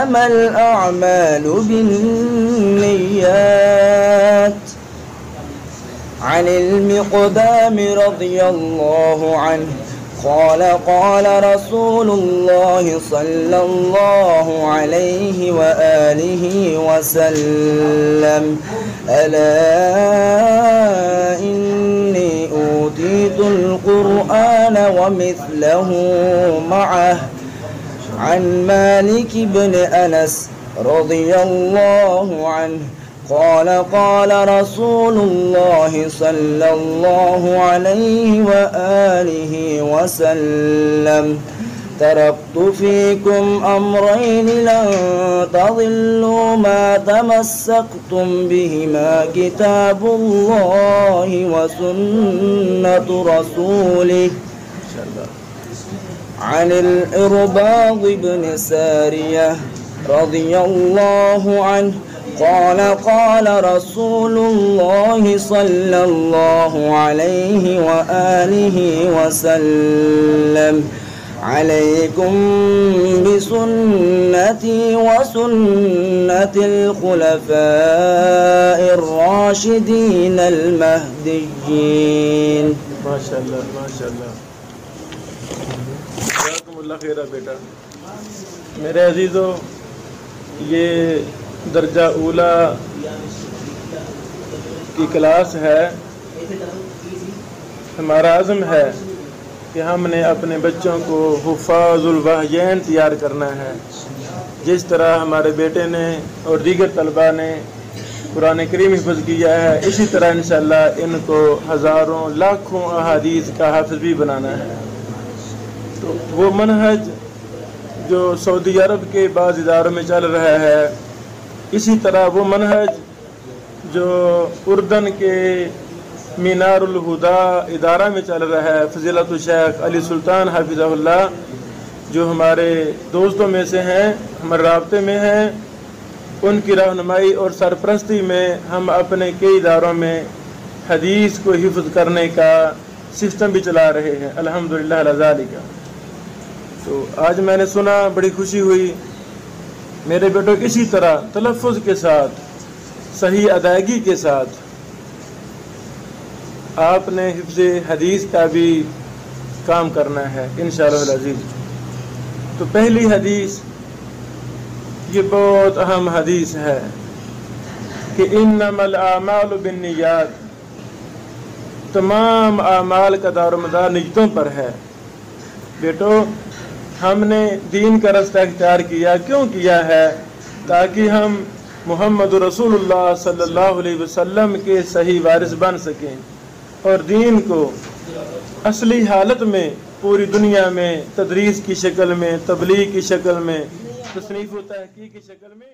إنما الأعمال بالنيات. عن المقدام رضي الله عنه قال قال رسول الله صلى الله عليه وآله وسلم ألا إني أوتيت القرآن ومثله معه. عن مالك بن أنس رضي الله عنه قال قال رسول الله صلى الله عليه وآله وسلم تركت فيكم أمرين لن تضلوا ما تمسكتم بهما كتاب الله وسنة رسوله. عن الإرباض بن سارية رضي الله عنه قال قال رسول الله صلى الله عليه وآله وسلم عليكم بسنتي وسنة الخلفاء الراشدين المهديين. ما شاء الله ما شاء الله. جزاکم اللہ خیر بیٹا. میرے عزیزو، یہ درجہ اولا کی کلاس ہے. ہمارا عزم ہے کہ ہم نے اپنے بچوں کو حفاظ الوحیین تیار کرنا ہے. جس طرح ہمارے بیٹے نے اور دیگر طلباء نے قرآن کریم حفظ کیا ہے، اسی طرح انشاءاللہ ان کو ہزاروں لاکھوں احادیث کا حافظ بھی بنانا ہے. تو وہ منہج جو سعودی عرب کے بعض اداروں میں چل رہا ہے، اسی طرح وہ منہج جو اردن کے مینار الہدا ادارہ میں چل رہا ہے، فضیلت الشیخ علی سلطان حافظہ اللہ جو ہمارے دوستوں میں سے ہیں، ہمارے رابطے میں ہیں، ان کی رہنمائی اور سرپرستی میں ہم اپنے کئی اداروں میں حدیث کو حفظ کرنے کا سسٹم بھی چلا رہے ہیں. الحمدللہ علی ذالک. تو آج میں نے سنا، بڑی خوشی ہوئی. میرے بیٹوں، اسی طرح تلفظ کے ساتھ، صحیح ادائیگی کے ساتھ آپ نے حفظ حدیث کا بھی کام کرنا ہے انشاءاللہ العزیز. تو پہلی حدیث یہ بہت اہم حدیث ہے کہ انما الاعمال بالنیات. تمام اعمال کا دار و مدار نیتوں پر ہے. بیٹو، ہم نے دین کا رستہ اختیار کیا، کیوں کیا ہے؟ تاکہ ہم محمد رسول اللہ صلی اللہ علیہ وسلم کے صحیح وارث بن سکیں اور دین کو اصلی حالت میں پوری دنیا میں تدریس کی شکل میں، تبلیغ کی شکل میں، تصنیف و تحقیق کی شکل میں